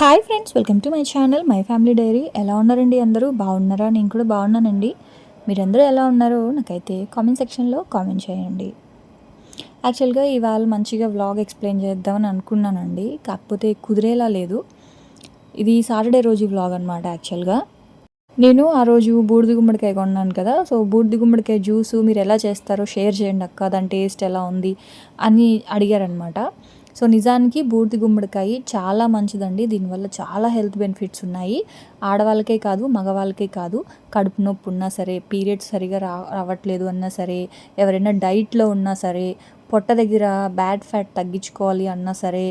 Hi friends, welcome to my channel my family dairy. ఎలా ఉన్నారండి? అందరూ బాగున్నారా? నేను కూడా బాగున్నానండి. మీరందరూ ఎలా ఉన్నారో నాకైతే కామెంట్ సెక్షన్లో కామెంట్ చేయండి. యాక్చువల్గా ఇవాళ మంచిగా వ్లాగ్ ఎక్స్ప్లెయిన్ చేద్దామని అనుకున్నానండి, కాకపోతే కుదిరేలా లేదు. ఇది సాటర్డే రోజు వ్లాగ్ అనమాట. యాక్చువల్గా నేను ఆ రోజు బూడిద గుమ్మడికాయ కొన్నాను కదా, సో బూడిద గుమ్మడికాయ జ్యూసు మీరు ఎలా చేస్తారో షేర్ చేయండి అక్క, దాని టేస్ట్ ఎలా ఉంది అని అడిగారనమాట. సో నిజానికి బూడిద గుమ్మడికాయ చాలా మంచిదండి. దీనివల్ల చాలా హెల్త్ బెనిఫిట్స్ ఉన్నాయి. ఆడవాళ్ళకే కాదు, మగవాళ్ళకే కాదు. కడుపు నొప్పి ఉన్నా సరే, పీరియడ్స్ సరిగా రావట్లేదు అన్నా సరే, ఎవరైనా డైట్లో ఉన్నా సరే, పొట్ట దగ్గర బ్యాడ్ ఫ్యాట్ తగ్గించుకోవాలి అన్నా సరే,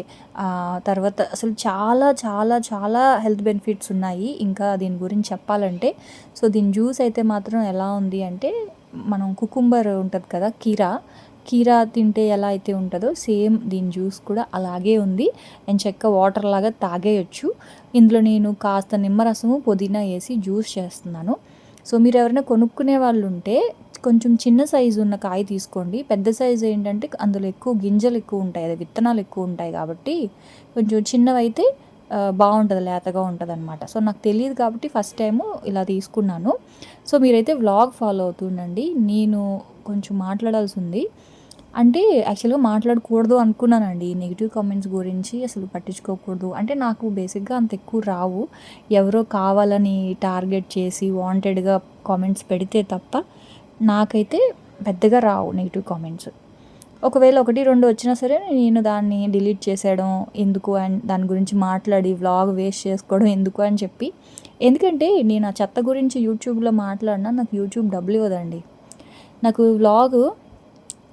తర్వాత అసలు చాలా చాలా చాలా హెల్త్ బెనిఫిట్స్ ఉన్నాయి. ఇంకా దీని గురించి చెప్పాలంటే, సో దీని జ్యూస్ అయితే మాత్రం ఎలా ఉంది అంటే, మనం కుకుంబర్ ఉంటుంది కదా, కీరా తింటే ఎలా అయితే ఉంటుందో సేమ్ దీని జ్యూస్ కూడా అలాగే ఉంది. ఎంచక్క వాటర్ లాగా తాగేయచ్చు. ఇందులో నేను కాస్త నిమ్మరసము, పుదీనా వేసి జ్యూస్ చేస్తున్నాను. సో మీరు ఎవరైనా కొనుక్కునే వాళ్ళు ఉంటే కొంచెం చిన్న సైజు ఉన్న కాయ తీసుకోండి. పెద్ద సైజు ఏంటంటే అందులో ఎక్కువ గింజలు ఎక్కువ ఉంటాయి, అదే విత్తనాలు ఎక్కువ ఉంటాయి కాబట్టి కొంచెం చిన్నవైతే బాగుంటుంది, లేతగా ఉంటుంది అనమాట. సో నాకు తెలియదు కాబట్టి ఫస్ట్ టైము ఇలా తీసుకున్నాను. సో మీరైతే వ్లాగ్ ఫాలో అవుతుండండి. నేను కొంచెం మాట్లాడాల్సి ఉంది. అంటే యాక్చువల్గా మాట్లాడకూడదు అనుకున్నానండి. నెగిటివ్ కామెంట్స్ గురించి అసలు పట్టించుకోకూడదు అంటే, నాకు బేసిక్గా అంత ఎక్కువ రావు. ఎవరో కావాలని టార్గెట్ చేసి వాంటెడ్గా కామెంట్స్ పెడితే తప్ప నాకైతే పెద్దగా రావు నెగిటివ్ కామెంట్స్. ఒకవేళ 1, 2 వచ్చినా సరే నేను దాన్ని డిలీట్ చేసేయడం ఎందుకు, అండ్ దాని గురించి మాట్లాడి వ్లాగ్ వేస్ట్ చేసుకోవడం ఎందుకు అని చెప్పి. ఎందుకంటే నేను ఆ చెత్త గురించి యూట్యూబ్లో మాట్లాడినా నాకు యూట్యూబ్ డబ్బులు ఇవ్వదండి. నాకు వ్లాగ్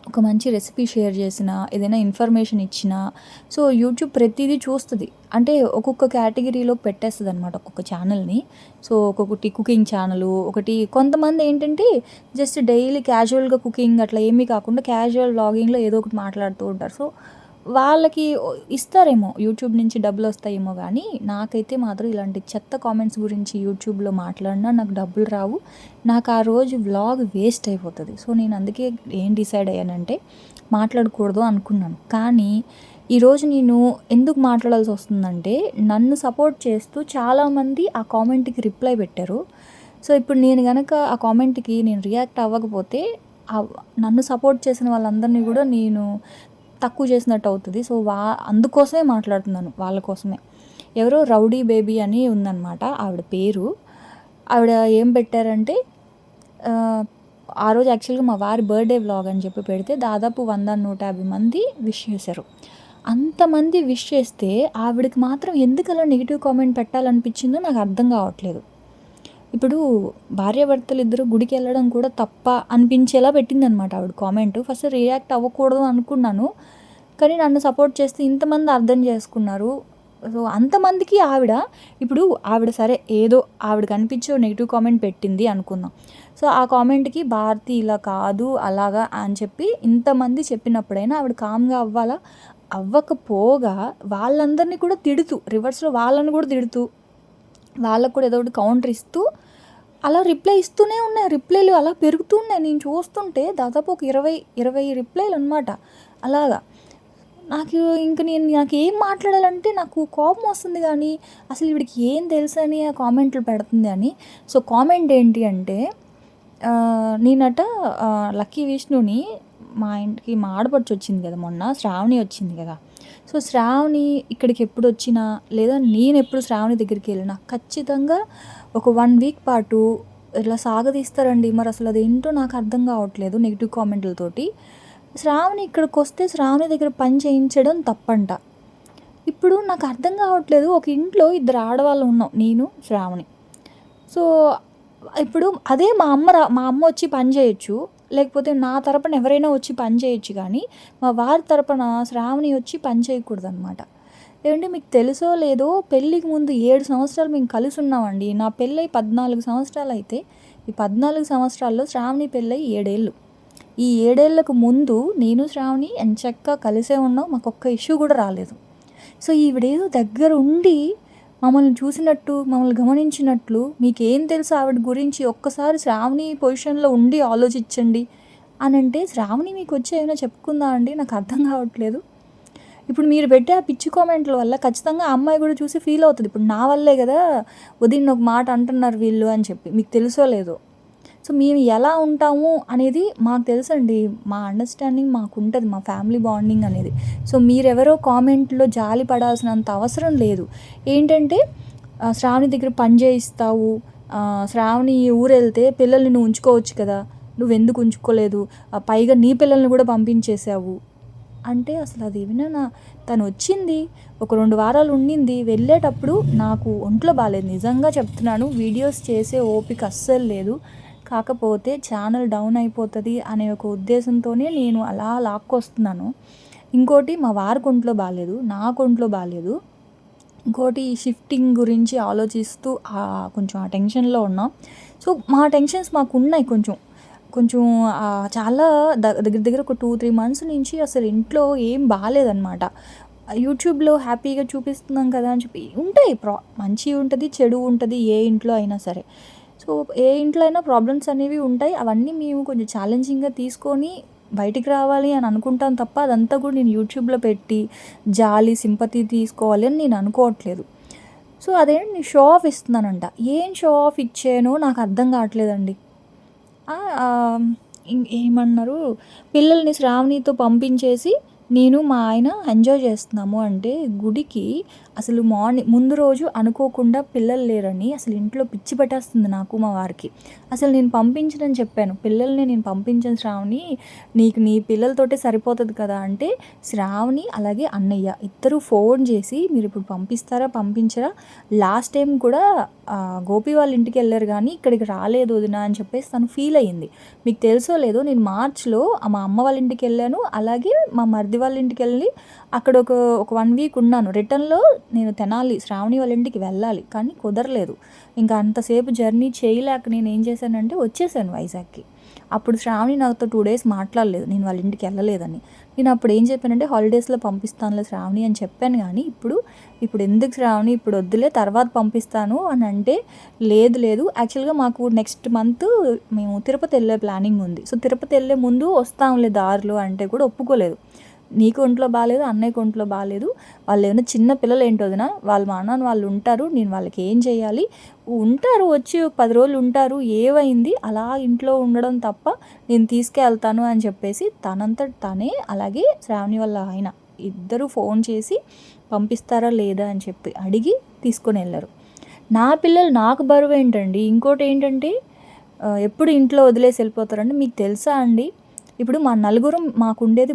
ఒక మంచి రెసిపీ షేర్ చేసిన, ఏదైనా ఇన్ఫర్మేషన్ ఇచ్చినా, సో యూట్యూబ్ ప్రతిదీ చూస్తుంది. అంటే ఒక్కొక్క కేటగిరీలో పెట్టేస్తుంది అనమాట ఒక్కొక్క ఛానల్ని. సో ఒక్కొక్కటి కుకింగ్ ఛానల్, ఒకటి కొంతమంది ఏంటంటే జస్ట్ డైలీ క్యాజువల్గా కుకింగ్ అట్లా ఏమీ కాకుండా క్యాజువల్ వ్లాగింగ్లో ఏదో ఒకటి మాట్లాడుతూ ఉంటారు. సో వాళ్ళకి ఇస్తారేమో యూట్యూబ్ నుంచి డబ్బులు వస్తాయేమో, కానీ నాకైతే మాత్రం ఇలాంటి చెత్త కామెంట్స్ గురించి యూట్యూబ్లో మాట్లాడినా నాకు డబ్బులు రావు. నాకు ఆ రోజు వ్లాగ్ వేస్ట్ అయిపోతుంది. సో నేను అందుకే ఏం డిసైడ్ అయ్యానంటే మాట్లాడకూడదు అనుకున్నాను. కానీ ఈరోజు నేను ఎందుకు మాట్లాడాల్సి వస్తుందంటే, నన్ను సపోర్ట్ చేస్తూ చాలామంది ఆ కామెంట్కి రిప్లై పెట్టారు. సో ఇప్పుడు నేను కనుక ఆ కామెంట్కి నేను రియాక్ట్ అవ్వకపోతే నన్ను సపోర్ట్ చేసిన వాళ్ళందరినీ కూడా నేను తక్కువ చేసినట్టు అవుతుంది. సో అందుకోసమే మాట్లాడుతున్నాను, వాళ్ళ కోసమే. ఎవరో రౌడీ బేబీ అని ఉందన్నమాట ఆవిడ పేరు. ఆవిడ ఏం పెట్టారంటే, ఆ రోజు యాక్చువల్గా మా వారి బర్త్డే వ్లాగ్ అని చెప్పి పెడితే దాదాపు 100-150 మంది విష్ చేశారు. అంతమంది విష్ చేస్తే ఆవిడకి మాత్రం ఎందుకు అలా నెగిటివ్ కామెంట్ పెట్టాలనిపించిందో నాకు అర్థం కావట్లేదు. ఇప్పుడు భార్యాభర్తలు ఇద్దరు గుడికి వెళ్ళడం కూడా తప్ప అనిపించేలా పెట్టిందనమాట ఆవిడ కామెంట్. ఫస్ట్ రియాక్ట్ అవ్వకూడదు అనుకున్నాను, కానీ నన్ను సపోర్ట్ చేస్తే ఇంతమంది అర్థం చేసుకున్నారు. సో అంతమందికి ఆవిడ సరే ఏదో ఆవిడకి అనిపించే నెగిటివ్ కామెంట్ పెట్టింది అనుకుందాం. సో ఆ కామెంట్కి భారతి ఇలా కాదు అలాగా అని చెప్పి ఇంతమంది చెప్పినప్పుడైనా ఆవిడ కామ్గా అవ్వాలా? అవ్వకపోగా వాళ్ళందరినీ కూడా తిడుతూ, రివర్స్లో వాళ్ళని కూడా తిడుతూ, వాళ్ళకు కూడా ఏదో ఒకటి కౌంటర్ ఇస్తూ అలా రిప్లై ఇస్తూనే ఉన్నాయి. రిప్లైలు అలా పెరుగుతూ ఉన్నాయి. నేను చూస్తుంటే దాదాపు ఒక 20 రిప్లైలు అనమాట. అలాగా నాకు ఏం మాట్లాడాలంటే నాకు కోపం వస్తుంది, కానీ అసలు వీడికి ఏం తెలుసు అని ఆ కామెంట్లు పెడుతుంది అని. సో కామెంట్ ఏంటి అంటే, నేనట లక్కీ విష్ణుని మా ఇంటికి మా ఆడపడుచు వచ్చింది కదా మొన్న, శ్రావణి వచ్చింది కదా. సో శ్రావణి ఇక్కడికి ఎప్పుడు వచ్చినా, లేదా నేను ఎప్పుడు శ్రావణి దగ్గరికి వెళ్ళినా ఖచ్చితంగా ఒక 1 వీక్ పాటు ఇలా సాగదీస్తారండి. మరి అసలు అదేంటో నాకు అర్థం కావట్లేదు నెగిటివ్ కామెంట్లతోటి. శ్రావణి ఇక్కడికి వస్తే శ్రావణి దగ్గర పని చేయించడం తప్పంట. ఇప్పుడు నాకు అర్థం కావట్లేదు. ఒక ఇంట్లో 2 ఆడవాళ్ళు ఉన్నాం, నేను శ్రావణి. సో ఇప్పుడు అదే మా అమ్మ వచ్చి పని చేయొచ్చు, లేకపోతే నా తరపున ఎవరైనా వచ్చి పని చేయొచ్చు, కానీ మా వారి తరపున శ్రావణి వచ్చి పని చేయకూడదు అనమాట. ఏమంటే మీకు తెలుసో లేదో, పెళ్ళికి ముందు 7 సంవత్సరాలు మేము కలిసి ఉన్నామండి. నా పెళ్ళై 14 సంవత్సరాలు అయితే, ఈ 14 సంవత్సరాల్లో శ్రావణి పెళ్ళై 7 ఏళ్ళు. ఈ 7 ఏళ్ళకు ముందు నేను శ్రావణి ఎంచక్కా కలిసే ఉన్నాం, మాకు ఒక్క ఇష్యూ కూడా రాలేదు. సో ఈవిడేదో దగ్గర ఉండి మమ్మల్ని చూసినట్టు, మమ్మల్ని గమనించినట్లు, మీకేం తెలుసు ఆవిడ గురించి, ఒక్కసారి శ్రావణి పొజిషన్లో ఉండి ఆలోచించండి అని అంటే, శ్రావణి మీకు వచ్చి ఏమైనా చెప్పుకుందా అండి? నాకు అర్థం కావట్లేదు. ఇప్పుడు మీరు పెట్టే ఆ పిచ్చి కామెంట్ల వల్ల ఖచ్చితంగా ఆ అమ్మాయి కూడా చూసి ఫీల్ అవుతుంది. ఇప్పుడు నా వల్లే కదా వదిన ఒక మాట అంటున్నారు వీళ్ళు అని చెప్పి. మీకు తెలుసో లేదో. సో మేము ఎలా ఉంటాము అనేది మాకు తెలుసండి. మా అండర్‌స్టాండింగ్ మాకుంటది. మా ఫ్యామిలీ బాండింగ్ అనేది. సో మీరెవరో కామెంట్‌లో జాలి పడాల్సినంత అవసరం లేదు. ఏంటంటే శ్రావణి దగ్గర పని చేయిస్తావు. శ్రావణి ఊరెళ్తే పిల్లల్ని నువ్వు ఉంచుకోవచ్చు కదా! నువ్వెందుకు ఉంచుకోలేదు? పైగా నీ పిల్లల్ని కూడా పంపించేసావు. అంటే అసలు అది విననా తనొచ్చింది. ఒక 2 వారాలు ఉండింది. వెళ్ళేటప్పుడు నాకు ఒంట్లో బాలేదు. నిజంగా చెప్తున్నాను. వీడియోస్ చేసే ఓపిక అస్సలు లేదు. కాకపోతే ఛానల్ డౌన్ అయిపోతది అనే ఒక ఉద్దేశంతోనే నేను అలా లాక్కొస్తున్నాను. ఇంకోటి మా వారికి ఒంట్లో బాలేదు. నాకు ఒంట్లో బాలేదు. ఇంకోటి షిఫ్టింగ్ గురించి ఆలోచిస్తూ కొంచెం ఆ టెన్షన్‌లో ఉన్నాం. సో మా టెన్షన్స్ మాకున్నాయి కొంచెం. కొంచెం చాలా దగ్గర దగ్గర ఒక 2, 3 మంత్స్ నుంచి అసలు ఇంట్లో ఏం బాలేదనమాట. యూట్యూబ్‌లో హ్యాపీగా చూపిస్తున్నాం కదా అని చెప్పి ఉంటాయి. మంచి ఉంటది, చెడు ఉంటది ఏ ఇంట్లో అయినా సరే. సో ఏ ఇంట్లో అయినా ప్రాబ్లమ్స్ అనేవి ఉంటాయి. అవన్నీ మేము కొంచెం ఛాలెంజింగ్‌గా తీసుకొని బయటికి రావాలి అని అనుకుంటాను తప్ప అదంతా కూడా నేను యూట్యూబ్‌లో పెట్టి జాలి, సింపతి తీసుకోవాలి అని నేను అనుకోవట్లేదు. సో అదేంటి నేను షో ఆఫ్ ఇస్తున్నానంట. ఏం షో ఆఫ్ ఇచ్చానో నాకు అర్థం కావట్లేదండి. ఏమన్నారు పిల్లల్ని శ్రావణితో పంపించేసి నేను మా ఆయన ఎంజాయ్ చేస్తున్నాము అంటే గుడికి అసలు ముందు రోజు అనుకోకుండా పిల్లలు లేరని అసలు ఇంట్లో పిచ్చి పట్టేస్తుంది నాకు మా వారికి. అసలు నేను పంపించనని చెప్పాను. పిల్లల్ని నేను పంపించను శ్రావణి, నీకు నీ పిల్లలతోటే సరిపోతుంది కదా అంటే శ్రావణి అలాగే అన్నయ్య ఇద్దరు ఫోన్ చేసి మీరు ఇప్పుడు పంపిస్తారా పంపించరా, లాస్ట్ టైం కూడా గోపి వాళ్ళ ఇంటికి వెళ్ళారు కానీ ఇక్కడికి రాలేదు వదిన అని చెప్పేసి తను ఫీల్ అయ్యింది. మీకు తెలుసో లేదో నేను మార్చ్‌లో మా అమ్మ వాళ్ళ ఇంటికి వెళ్ళాను. అలాగే మా మరిది వాళ్ళ ఇంటికి వెళ్ళి అక్కడ ఒక 1 వీక్ ఉన్నాను. రిటర్న్‌లో నేను తెనాలి శ్రావణి వాళ్ళ ఇంటికి వెళ్ళాలి. కానీ కుదరలేదు. ఇంకా అంతసేపు జర్నీ చేయలేక నేను ఏం చేశానంటే వచ్చేసాను వైజాగ్‌కి. అప్పుడు శ్రావణి నాతో 2 డేస్ మాట్లాడలేదు. నేను వాళ్ళ ఇంటికి వెళ్ళలేదని. నేను అప్పుడు ఏం చెప్పానంటే హాలిడేస్‌లో పంపిస్తానులే శ్రావణి అని చెప్పాను కానీ ఇప్పుడు ఎందుకు శ్రావణి ఇప్పుడు వద్దులే తర్వాత పంపిస్తాను అని అంటే లేదు లేదు యాక్చువల్‌గా మాకు నెక్స్ట్ మంత్ మేము తిరుపతి వెళ్ళే ప్లానింగ్ ఉంది. సో తిరుపతి వెళ్ళే ముందు వస్తాంలే దారిలో అంటే కూడా ఒప్పుకోలేదు. నీకు ఒంట్లో బాలేదు, అన్నయ్యకి ఒంట్లో బాలేదు. వాళ్ళు ఏమైనా చిన్న పిల్లలు ఏంటి వదిన, వాళ్ళ మా నాన్న వాళ్ళు ఉంటారు. నేను వాళ్ళకి ఏం చేయాలి? ఉంటారు వచ్చి 10 రోజులు ఉంటారు. ఏమైంది? అలా ఇంట్లో ఉండడం తప్ప నేను తీసుకెళ్తాను అని చెప్పేసి తనంతట తానే అలాగే శ్రావణి వాళ్ళ ఆయన ఇద్దరు ఫోన్ చేసి పంపిస్తారా లేదా అని చెప్పి అడిగి తీసుకొని వెళ్ళారు. నా పిల్లలు నాకు బరువు ఏంటండి. ఇంకోటి ఏంటంటే ఎప్పుడు ఇంట్లో వదిలేసి వెళ్ళిపోతారంటే మీకు తెలుసా అండి, ఇప్పుడు మా నలుగురం మాకుండేది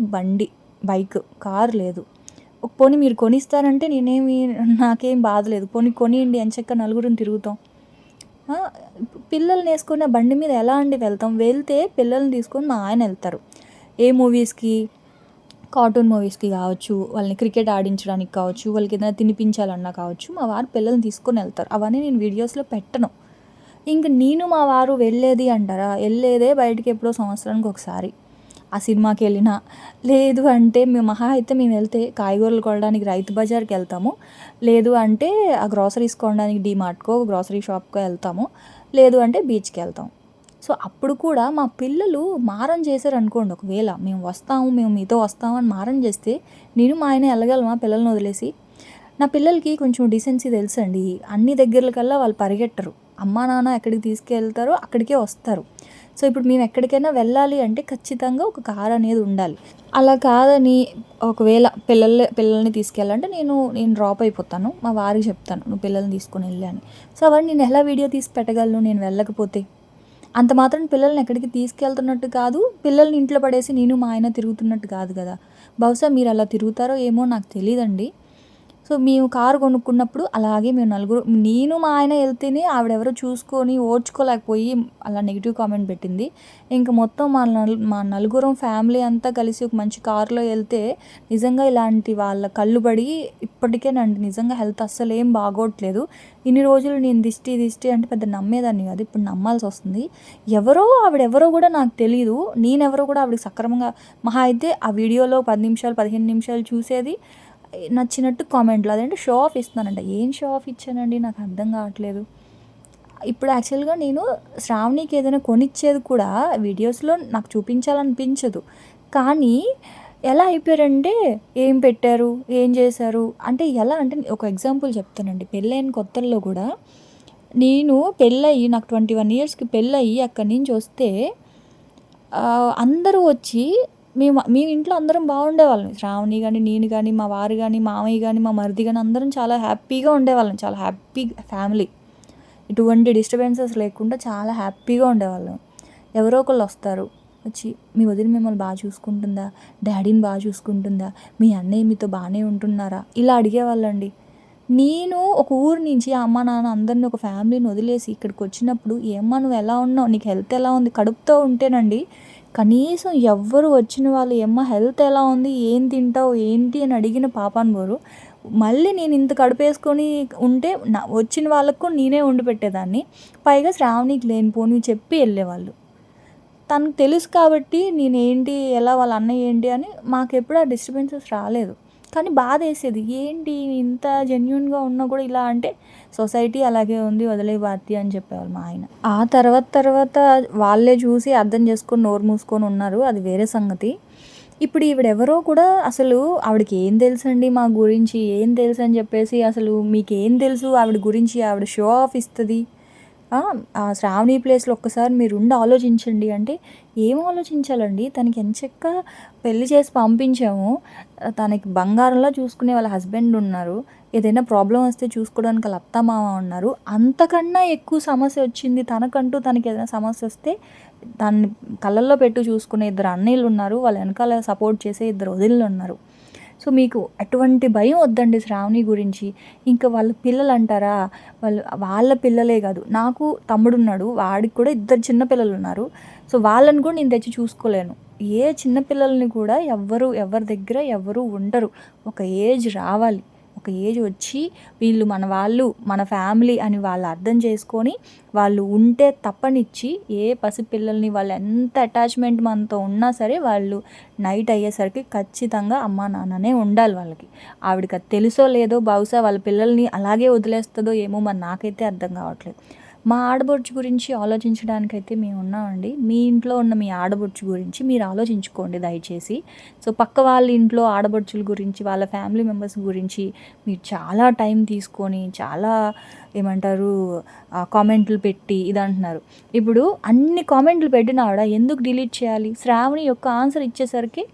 బైక్, కార్ లేదు. పోనీ మీరు కొనిస్తారంటే నాకేం బాధ లేదు. కొనియండి ఎంచక్కా నలుగురం తిరుగుతాం. పిల్లల్ని వేసుకొని ఆ బండి మీద ఎలా అండి వెళ్తాం? వెళ్తే పిల్లల్ని తీసుకొని మా ఆయన వెళ్తారు. ఏ మూవీస్‌కి, కార్టూన్ మూవీస్‌కి కావచ్చు, వాళ్ళని క్రికెట్ ఆడించడానికి కావచ్చు, వాళ్ళకి ఏదైనా తినిపించాలన్నా కావచ్చు, మా వారు పిల్లల్ని తీసుకొని వెళ్తారు. అవన్నీ నేను వీడియోస్‌లో పెట్టను. ఇంక నేను మా వారు వెళ్ళేది అంటారా, వెళ్ళేదే బయటికి ఎప్పుడో సంవత్సరానికి ఒకసారి. ఆ సినిమాకి వెళ్ళినా, లేదు అంటే మేము వెళ్తే కాయగూరలు కొనడానికి రైతు బజార్‌కి వెళ్తాము. లేదు అంటే ఆ గ్రోసరీస్ కొనడానికి డీమార్ట్‌కో, గ్రోసరీ షాప్‌కో వెళ్తాము. లేదు అంటే బీచ్‌కి వెళ్తాం. సో అప్పుడు కూడా మా పిల్లలు మారం చేశారనుకోండి, ఒకవేళ మేము మీతో వస్తాము అని మారం చేస్తే నేను మా ఆయన వెళ్ళగలమా పిల్లల్ని వదిలేసి? నా పిల్లలకి కొంచెం డీసెన్సీ తెలుసండి. అన్ని దగ్గరలకల్లా వాళ్ళు పరిగెట్టరు. అమ్మా నాన్న ఎక్కడికి తీసుకెళ్తారో అక్కడికే వస్తారు. సో ఇప్పుడు మేము ఎక్కడికైనా వెళ్ళాలి అంటే ఖచ్చితంగా ఒక కార్ అనేది ఉండాలి. అలా కాదని ఒకవేళ పిల్లల్ని తీసుకెళ్ళాలంటే నేను డ్రాప్ అయిపోతాను. మా వారికి చెప్తాను నువ్వు పిల్లల్ని తీసుకొని వెళ్ళు అని. సో అవన్నీ నేను ఎలా వీడియో తీసి పెట్టగలను నేను వెళ్ళకపోతే? అంత మాత్రం పిల్లల్ని ఎక్కడికి తీసుకెళ్తున్నట్టు కాదు, పిల్లల్ని ఇంట్లో పడేసి నేను మా ఆయన తిరుగుతున్నట్టు కాదు కదా. బహుశా మీరు అలా తిరుగుతారో ఏమో నాకు తెలీదండి. సో మేము కారు కొనుక్కున్నప్పుడు అలాగే మేము నలుగురు, నేను మా ఆయన వెళ్తేనే ఆవిడెవరో చూసుకొని ఓర్చుకోలేకపోయి అలా నెగిటివ్ కామెంట్ పెట్టింది. ఇంక మొత్తం మా నలుగురం ఫ్యామిలీ అంతా కలిసి ఒక మంచి కారులో వెళ్తే నిజంగా ఇలాంటి వాళ్ళ కళ్ళు పడి ఇప్పటికేనండి నిజంగా హెల్త్ అస్సలేం బాగోట్లేదు. ఇన్ని రోజులు నేను దిష్టి అంటే పెద్ద నమ్మేదాన్ని కాదు. ఇప్పుడు నమ్మాల్సి వస్తుంది. ఆవిడెవరో కూడా నాకు తెలీదు. నేనెవరో కూడా ఆవిడకి సక్రమంగా మహా అయితే ఆ వీడియోలో 10 నిమిషాలు 15 నిమిషాలు చూసేది, నచ్చినట్టు కామెంట్లు. అదేంటి షో ఆఫ్ ఇస్తున్నానంట. ఏం షో ఆఫ్ ఇచ్చానండి నాకు అర్థం కావట్లేదు. ఇప్పుడు యాక్చువల్గా నేను శ్రావణికి ఏదైనా కొనిచ్చేది కూడా వీడియోస్లో నాకు చూపించాలనిపించదు. కానీ ఎలా అయిపోయారంటే, ఏం పెట్టారు? ఏం చేశారు? అంటే ఎలా అంటే ఒక ఎగ్జాంపుల్ చెప్తానండి. పెళ్ళైన కొత్తల్లో గూడా నేను పెళ్ళయ్యి నాకు 21 ఇయర్స్‌కి పెళ్ళయ్యి అక్కడి నుంచొస్తే అందరూ వచ్చి మేము ఇంట్లో అందరం బాగుండేవాళ్ళం. శ్రావణి గాని, నేను గాని, మా వారు గాని, మామయ్య గాని, మా మరిది గాని అందరం చాలా హ్యాపీగా ఉండేవాళ్ళం. చాలా హ్యాపీ ఫ్యామిలీ. ఎటువంటి డిస్టర్బెన్సెస్ లేకుండా చాలా హ్యాపీగా ఉండేవాళ్ళం. ఎవరో ఒకళ్ళొస్తారు. వచ్చి మీ వదిన మిమ్మల్ని బాగా చూసుకుంటుందా? డ్యాడీని బాగా చూసుకుంటుందా? మీ అన్నయ్య మీతో బాగానే ఉంటున్నారా? ఇలా అడిగేవాళ్ళండి. నేను ఒక ఊరు నుంచి అమ్మ, నాన్న అందరిని ఒక ఫ్యామిలీని వదిలేసి ఇక్కడికొచ్చినప్పుడు, "ఏమ్మా నువ్వు ఎలా ఉన్నావు? నీకు హెల్త్ ఎలా ఉంది?" కడుపుతో ఉంటేనండి కనీసం ఎవ్వరు వచ్చిన వాళ్ళు, "ఏమ్మా హెల్త్ ఎలా ఉంది? ఏం తింటావు? ఏంటి?" అని అడిగిన పాపాన పోరు. మళ్ళీ నేను ఇంత కడుపేసుకొని ఉంటే వచ్చిన వాళ్ళకు నేనే వండి పెట్టేదాన్ని. పైగా శ్రావణికి లేనిపోనివి చెప్పి వెళ్ళేవాళ్ళు. తనకు తెలుసు కాబట్టి నేనేంటి, ఎలా వాళ్ళ అన్నయ్య ఏంటి అని మాకెప్పుడు ఆ డిస్టర్బెన్సెస్ రాలేదు. కానీ బాధేసేది. ఏంటి ఇంత జెన్యూన్‌గా ఉన్నా కూడా ఇలా అంటే, సొసైటీ అలాగే ఉంది వదిలేయ్ భారతి అని చెప్పేవాళ్ళు మా ఆయన. ఆ తర్వాత వాళ్ళే చూసి అర్థం చేసుకొని నోరు మూసుకొని ఉన్నారు. అది వేరే సంగతి. ఇప్పుడు ఈవిడెవరో కూడా అసలు ఆవిడకి ఏం తెలుసండి మా గురించి, ఏం తెలుసని చెప్పేసి అసలు మీకేం తెలుసు ఆవిడ గురించి, ఆవిడ షో ఆఫ్ ఇస్తది. ఆ శ్రావణి ప్లేస్‌లో ఒక్కసారి మీరుండి ఆలోచించండి అంటే, ఏం ఆలోచించాలండి? తనకి ఎంచక్కా పెళ్లి చేసి పంపించాము. తనకి బంగారంలా చూసుకునే వాళ్ళ హస్బెండ్ ఉన్నారు. ఏదైనా ప్రాబ్లమ్ వస్తే చూసుకోవడానికి వాళ్ళ అత్తమామ ఉన్నారు. అంతకన్నా ఎక్కువ సమస్య వచ్చింది తనకంటూ తనకేదైనా సమస్యొస్తే దాన్ని కళ్ళల్లో పెట్టి చూసుకునే ఇద్దరు అన్నయ్యలున్నారు. వాళ్ళ వెనకాల సపోర్ట్ చేసే ఇద్దరు వదినలున్నారు. సో, మీకు ఎటువంటి భయం వద్దండి శ్రావణి గురించి. ఇంకా వాళ్ళ పిల్లలంటారా? వాళ్ళ పిల్లలే కాదు. నాకు తమ్ముడున్నాడు. వాడికి కూడా ఇద్దరు చిన్న పిల్లలున్నారు. సో, వాళ్ళని కూడా నేను తెచ్చి చూసుకోలేను. ఏ చిన్న పిల్లల్ని కూడా ఎవరి దగ్గర ఎవ్వరు ఉండరు. ఒక ఏజ్ రావాలి. ఒక ఏజ్ వచ్చి వీళ్ళు మన వాళ్ళు, మన ఫ్యామిలీ అని వాళ్ళు అర్థం చేసుకొని, వాళ్ళు ఉంటే తప్పనిచ్చి ఏ పసిపిల్లల్ని వాళ్ళు ఎంత అటాచ్‌మెంట్ మనతో ఉన్నా సరే వాళ్ళు నైట్ అయ్యేసరికి ఖచ్చితంగా అమ్మా, నాన్ననే ఉండాలి వాళ్ళకి. ఆవిడకి అది తెలుసో లేదో బహుశా వాళ్ళ పిల్లల్ని అలాగే వదిలేస్తదో ఏమో మరి నాకైతే అర్థం కావట్లేదు. మా ఆడబొడుచు గురించి ఆలోచించడానికైతే మేమున్నామండి. మీ ఇంట్లో ఉన్న మీ ఆడబొడుచు గురించి మీరు ఆలోచించుకోండి దయచేసి. సో, పక్క వాళ్ళ ఇంట్లో ఆడబొడుచుల గురించి, వాళ్ళ ఫ్యామిలీ మెంబర్స్ గురించి మీరు చాలా టైం తీసుకొని, చాలా ఏమంటారు కామెంట్లు పెట్టి ఇదంటున్నారు. ఇప్పుడు అన్ని కామెంట్లు పెట్టిన ఆవిడ ఎందుకు డిలీట్ చేయాలి? శ్రావణి యొక్క ఆన్సర్ ఇచ్చేసరికి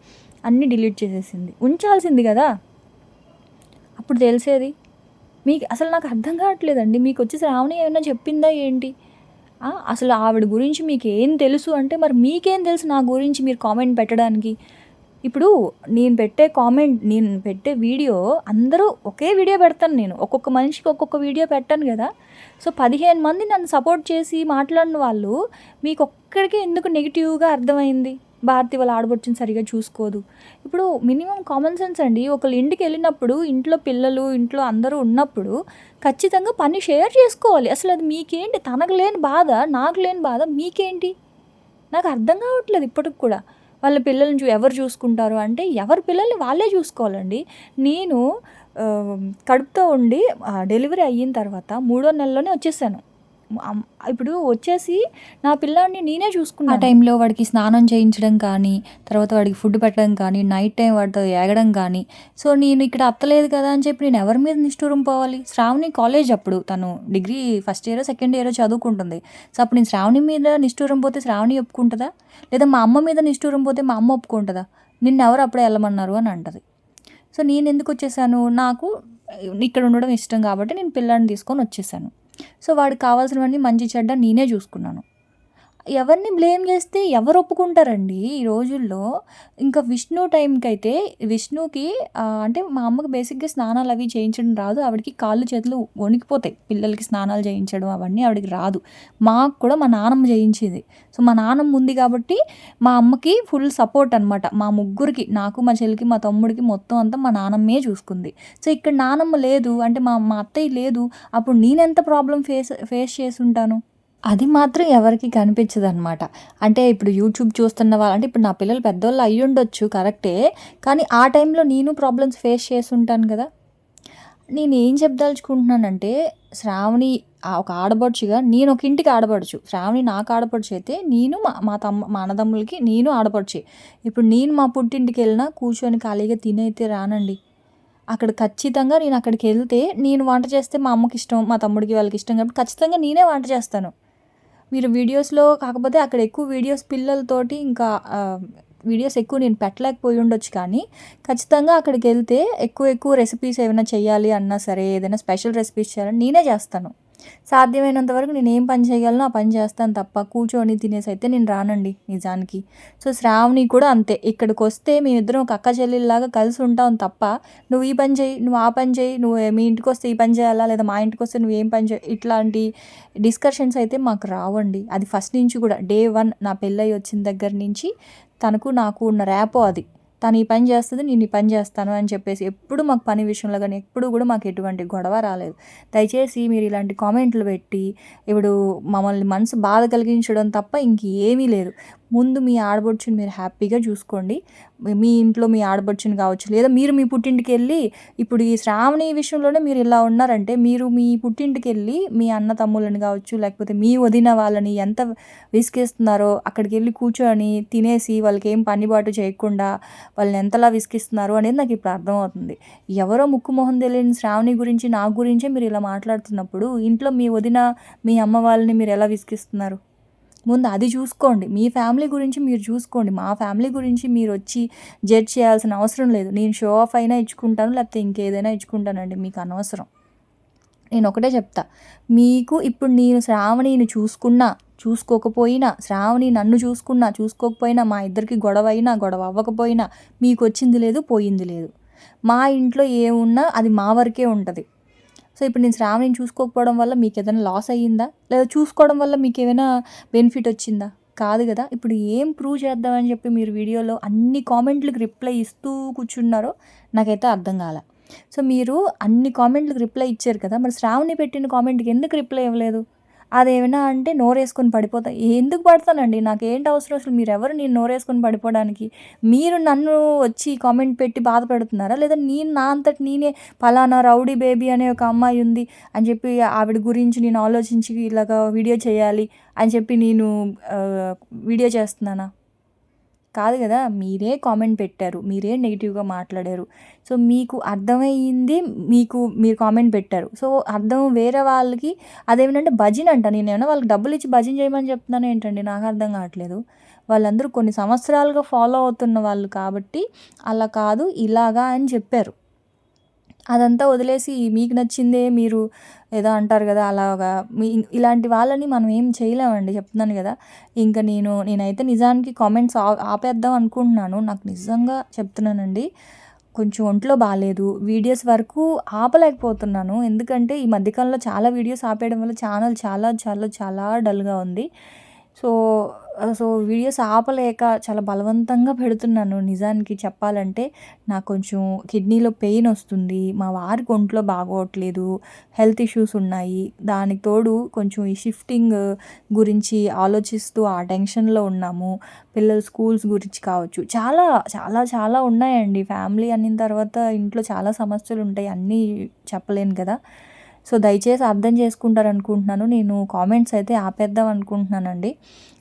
అన్నీ డిలీట్ చేసేసింది. ఉంచాల్సింది కదా! అప్పుడు తెలిసేది. మీకు అసలు నాకు అర్థం కావట్లేదండి. మీకొచ్చి శ్రావణి ఏమన్నా చెప్పిందా ఏంటి? అసలు ఆవిడ గురించి మీకేం తెలుసు అంటే, మరి మీకేం తెలుసు నా గురించి మీరు కామెంట్ పెట్టడానికి? ఇప్పుడు నేను పెట్టే వీడియో అందరూ ఒకే వీడియో పెడతాను నేను. ఒక్కొక్క మనిషికి ఒక్కొక్క వీడియో పెట్టను గదా! సో, 15 మంది నన్ను సపోర్ట్ చేసి మాట్లాడిన వాళ్ళు మీకొక్కడికే ఎందుకు నెగెటివ్‌గా అర్థమైంది? భారతి వాళ్ళ ఆడపడుచుని సరిగ్గా చూసుకోదు. ఇప్పుడు మినిమమ్ కామన్ సెన్స్ అండి. ఒకళ్ళ ఇంటికెళ్ళినప్పుడు ఇంట్లో పిల్లలు, ఇంట్లో అందరూ ఉన్నప్పుడు ఖచ్చితంగా పని షేర్ చేసుకోవాలి. అసలది మీకేంటి? తనకు లేని బాధ, నాకు లేని బాధ మీకేంటి? నాకు అర్థం కావట్లేదు ఇప్పటికి కూడా. వాళ్ళ పిల్లల్ని ఎవరు చూసుకుంటారు అంటే, ఎవరి పిల్లల్ని వాళ్ళే చూసుకోవాలండి. నేను కడుపుతో ఉండి డెలివరీ అయిన తర్వాత మూడో నెలలోనే వచ్చేసాను. ఇప్పుడు వచ్చేసి నా పిల్లాడిని నేనే చూసుకున్నాను. ఆ టైంలో వాడికి స్నానం చేయించడం కానీ, తర్వాత వాడికి ఫుడ్ పెట్టడం కానీ, నైట్ టైం వాడితో ఏగడం కానీ, సో నేను ఇక్కడ అత్తలేదు కదా అని చెప్పి నేను ఎవరి మీద నిష్ఠూరం పోవాలి? శ్రావణి కాలేజ్ అప్పుడు తను డిగ్రీ ఫస్ట్ ఇయరో, సెకండ్ ఇయరో చదువుకుంటుంది. సో అప్పుడు నేను శ్రావణి మీద నిష్ఠూరం పోతే శ్రావణి ఒప్పుకుంటుందా? లేదా మా అమ్మ మీద నిష్ఠూరం పోతే మా అమ్మ ఒప్పుకుంటుందా? నిన్నెవరు అప్పుడే వెళ్ళమన్నారు అని అంటది. సో నేను ఎందుకు వచ్చేసాను? నాకు ఇక్కడ ఉండడం ఇష్టం కాబట్టి నేను పిల్లాడిని తీసుకొని వచ్చేసాను. సో వాడికి కావాల్సినవన్నీ మంచి చెడ్డ నేనే చూసుకున్నాను. ఎవరిని బ్లేమ్ చేస్తే ఎవరు ఒప్పుకుంటారండి ఈ రోజుల్లో? ఇంకా విష్ణు టైంకైతే విష్ణుకి అంటే మా అమ్మకి బేసిక్‌గా స్నానాలు అవి చేయించడం రాదు. ఆవిడకి కాళ్ళు చేతులు వణికిపోతాయి. పిల్లలకి స్నానాలు చేయించడం అవన్నీ ఆవిడకి రాదు. మాకు కూడా మా నానమ్మ చేయించేది. సో మా నానమ్మ ఉంది కాబట్టి మా అమ్మకి ఫుల్ సపోర్ట్ అనమాట. మా ముగ్గురికి, నాకు, మా చెల్లికి, మా తమ్ముడికి మొత్తం అంతా మా నానమ్మే చూసుకుంది. సో ఇక్కడ నానమ్మ లేదు అంటే మా అత్తయ్య లేదు. అప్పుడు నేనెంత ప్రాబ్లమ్ ఫేస్ చేసుంటాను. అది మాత్రం ఎవరికీ కనిపించదనమాట. అంటే ఇప్పుడు యూట్యూబ్ చూస్తున్న అంటే ఇప్పుడు నా పిల్లలు పెద్దోళ్ళు అయ్యుండొచ్చు కరెక్టే. కానీ ఆ టైంలో నేను ప్రాబ్లమ్స్ ఫేస్ చేసుంటాను కదా! నేనేం చెప్పదలుచుకుంటున్నానంటే, శ్రావణి ఒక ఆడపడుచుగా నేను ఒక ఇంటికి ఆడపడుచు. శ్రావణి నాకు ఆడపడుచు అయితే, నేను మా అన్నదమ్ములకి నేను ఆడపడుచే. ఇప్పుడు నేను మా పుట్టింటికెళ్ళినా కూర్చొని ఖాళీగా తినైతే రానండి. అక్కడ ఖచ్చితంగా నేను అక్కడికెళ్తే, నేను వంట చేస్తే మా అమ్మకిష్టం, మా తమ్ముడికి వాళ్ళకి ఇష్టం కాబట్టి ఖచ్చితంగా నేనే వంట చేస్తాను. మీరు వీడియోస్‌లో కాకపోతే అక్కడ ఎక్కువ వీడియోస్ పిల్లలతోటి ఇంకా వీడియోస్ ఎక్కువ నేను పెట్టలేకపోయి ఉండొచ్చు కానీ, ఖచ్చితంగా అక్కడికెళ్తే ఎక్కువ ఎక్కువ రెసిపీస్ ఏమైనా చేయాలి అన్నా సరే, ఏదైనా స్పెషల్ రెసిపీస్ చేయాలని నేనే చేస్తాను. సాధ్యమైనంత వరకు నేనేం పని చేయగలనో ఆ పని చేస్తాను తప్ప, కూర్చొని తినేసైతే నేను రానండి నిజానికి. సో, శ్రావణి కూడా అంతే. ఇక్కడికొస్తే మేమిద్దరం ఒక అక్క చెల్లెల్లాగా కలిసి ఉంటాం తప్ప, నువ్వు ఈ పని చెయ్యి, నువ్వు ఆ పని చెయ్యి, నువ్వు మీ ఇంటికొస్తే ఈ పని చేయాలా, లేదా మా ఇంటికొస్తే నువ్వేం పని ఇట్లాంటి డిస్కషన్స్ అయితే మాకు రావండి. అది ఫస్ట్ నుంచి కూడా డే 1 నా పెళ్ళయ్యి వచ్చిన దగ్గర నుంచి తనకు నాకు ఉన్న ర్యాపో అది. తను ఈ పని చేస్తది, నేను ఈ పని చేస్తాను అని చెప్పేసి ఎప్పుడు మాకు పని విషయంలో గానీ ఎప్పుడు కూడా మాకు ఎటువంటి గొడవ రాలేదు. దయచేసి మీరు ఇలాంటి కామెంట్లు పెట్టి ఇప్పుడు మమ్మల్ని మనసు బాధ కలిగించడం తప్ప ఇంకేమీ లేదు. ముందు మీ ఆడపడుచుని మీరు హ్యాపీగా చూసుకోండి. మీ ఇంట్లో మీ ఆడపడుచుని కావచ్చు, లేదా మీరు మీ పుట్టింటికెళ్ళి ఇప్పుడు ఈ శ్రావణి విషయంలోనే మీరు ఇలా ఉన్నారంటే, మీరు మీ పుట్టింటికెళ్ళి మీ అన్న తమ్ముళ్ళని కావచ్చు, లేకపోతే మీ వదిన వాళ్ళని ఎంత విసిగిస్తున్నారో అక్కడికెళ్ళి కూర్చొని తినేసి వాళ్ళకేం పనిబాటు చేయకుండా వాళ్ళని ఎంతలా విసిగిస్తున్నారు అనేది నాకు ఇప్పుడు అర్థమవుతుంది. ఎవరో ముక్కు మొహం తెలియని శ్రావణి గురించి, నా గురించే మీరు ఇలా మాట్లాడుతున్నప్పుడు, ఇంట్లో మీ వదిన, మీ అమ్మ వాళ్ళని మీరు ఎలా విసిగిస్తున్నారు? ముందు అది చూసుకోండి. మీ ఫ్యామిలీ గురించి మీరు చూసుకోండి. మా ఫ్యామిలీ గురించి మీరొచ్చి జడ్జ్ చేయాల్సిన అవసరం లేదు. నేను షో ఆఫ్ అయినా ఇచ్చుకుంటాను, లేకపోతే ఇంకేదైనా ఇచ్చుకుంటానండి. మీకు అనవసరం. నేనొకటే చెప్తా. మీకు ఇప్పుడు నేను శ్రావణిని చూసుకున్నా, చూసుకోకపోయినా, శ్రావణి నన్ను చూసుకున్నా, చూసుకోకపోయినా, మా ఇద్దరికి గొడవ అయినా, గొడవ అవ్వకపోయినా మీకొచ్చింది లేదు, పోయింది లేదు. మా ఇంట్లో ఏమున్నా అది మా వరకే ఉంటది. సో, ఇప్పుడు నేను శ్రావణిని చూసుకోకపోవడం వల్ల మీకేదైనా లాస్ అయ్యిందా? లేదా చూసుకోవడం వల్ల మీకేమైనా బెనిఫిట్ వచ్చిందా? కాదు గదా! ఇప్పుడు ఏం ప్రూవ్ చేద్దామని చెప్పి మీరు వీడియోలో అన్ని కామెంట్‌లకి రిప్లై ఇస్తూ కూర్చున్నారో నాకైతే అర్థం కాలా. సో, మీరు అన్ని కామెంట్‌లకి రిప్లై ఇచ్చారు కదా! మరి శ్రావణి పెట్టిన కామెంట్‌కి ఎందుకు రిప్లై ఇవ్వలేదు? అదేమైనా అంటే నోరేసుకొని పడిపోతా ఎందుకు పడతానండి? నాకేంటి అవసరం అసలు మీరెవరు నేను నోరేసుకొని పడిపోవడానికి? మీరు నన్ను వచ్చి కామెంట్ పెట్టి బాధపెడుతున్నారా? లేదా నేను నా అంతట నేనే పలానా రౌడీ బేబీ అనే ఒక అమ్మాయి ఉంది అని చెప్పి ఆవిడ గురించి నేను ఆలోచించి ఇలాగా వీడియో చేయాలి అని చెప్పి నేను వీడియో చేస్తున్నానా? కాదు గదా! మీరే కామెంట్ పెట్టారు. మీరే నెగెటివ్‌గా మాట్లాడారు. సో, మీకు అర్థమయ్యింది మీరు కామెంట్ పెట్టారు. సో, అర్థం వేరే వాళ్ళకి అదేంటంటే భజనంట. నేనేమన్నా వాళ్ళకి డబ్బులిచ్చి భజన చేయమని చెప్తున్నానా ఏంటండి? నాకు అర్థం కావట్లేదు. వాళ్ళందరూ కొన్ని సంవత్సరాలుగా ఫాలో అవుతున్న వాళ్ళు కాబట్టి, అలా కాదు ఇలాగా అని చెప్పారు. అదంతా వదిలేసి మీకు నచ్చిందే మీరు ఏదో అంటారు కదా! అలాగా ఇలాంటి వాళ్ళని మనం ఏం చేయలేమండి చెప్తున్నాను గదా! ఇంక నేనైతే నిజానికి కామెంట్స్ ఆపేద్దాం అనుకుంటున్నాను. నాకు నిజంగా చెప్తున్నానండి. కొంచెం ఒంట్లో బాలేదు. వీడియోస్ వరకు ఆపలేకపోతున్నాను. ఎందుకంటే ఈ మధ్య కాలంలో చాలా వీడియోస్ ఆపేయడం వల్ల ఛానల్ చాలా చాలా చాలా డల్‌గా ఉంది. సో, వీడియోస్ ఆపలేక చాలా బలవంతంగా పెడుతున్నాను. నిజానికి చెప్పాలంటే నాకు కొంచెం కిడ్నీలో పెయిన్ వస్తుంది. మా వారికి ఒంట్లో బాగోట్లేదు. హెల్త్ ఇష్యూస్ ఉన్నాయి. దానికి తోడు కొంచెం ఈ షిఫ్టింగ్ గురించి ఆలోచిస్తూ ఆ టెన్షన్‌లో ఉన్నాము. పిల్లల స్కూల్స్ గురించి కావచ్చు. చాలా చాలా చాలా ఉన్నాయండి. ఫ్యామిలీ అనిన తర్వాత ఇంట్లో చాలా సమస్యలుంటాయి. అన్నీ చెప్పలేను కదా! సో, దయచేసి అర్థం చేసుకుంటారనుకుంటున్నాను. నేను కామెంట్స్ అయితే ఆపేద్దాం అనుకుంటున్నానండి.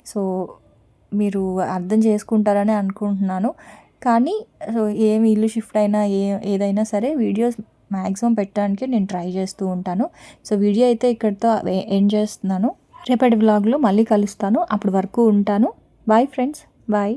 సో, మీరు అర్థం చేసుకుంటారని అనుకుంటున్నాను. కానీ ఏమి ఇల్లు షిఫ్ట్ అయినా ఏదైనా సరే వీడియోస్ మ్యాక్సిమం పెట్టడానికే నేను ట్రై చేస్తూ ఉంటాను. సో, వీడియో అయితే ఇక్కడితో ఎండ్ చేస్తున్నాను. రేపటి వ్లాగ్‌లో మళ్ళీ కలుస్తాను. అప్పటి వరకు ఉంటాను. Bye friends. బాయ్.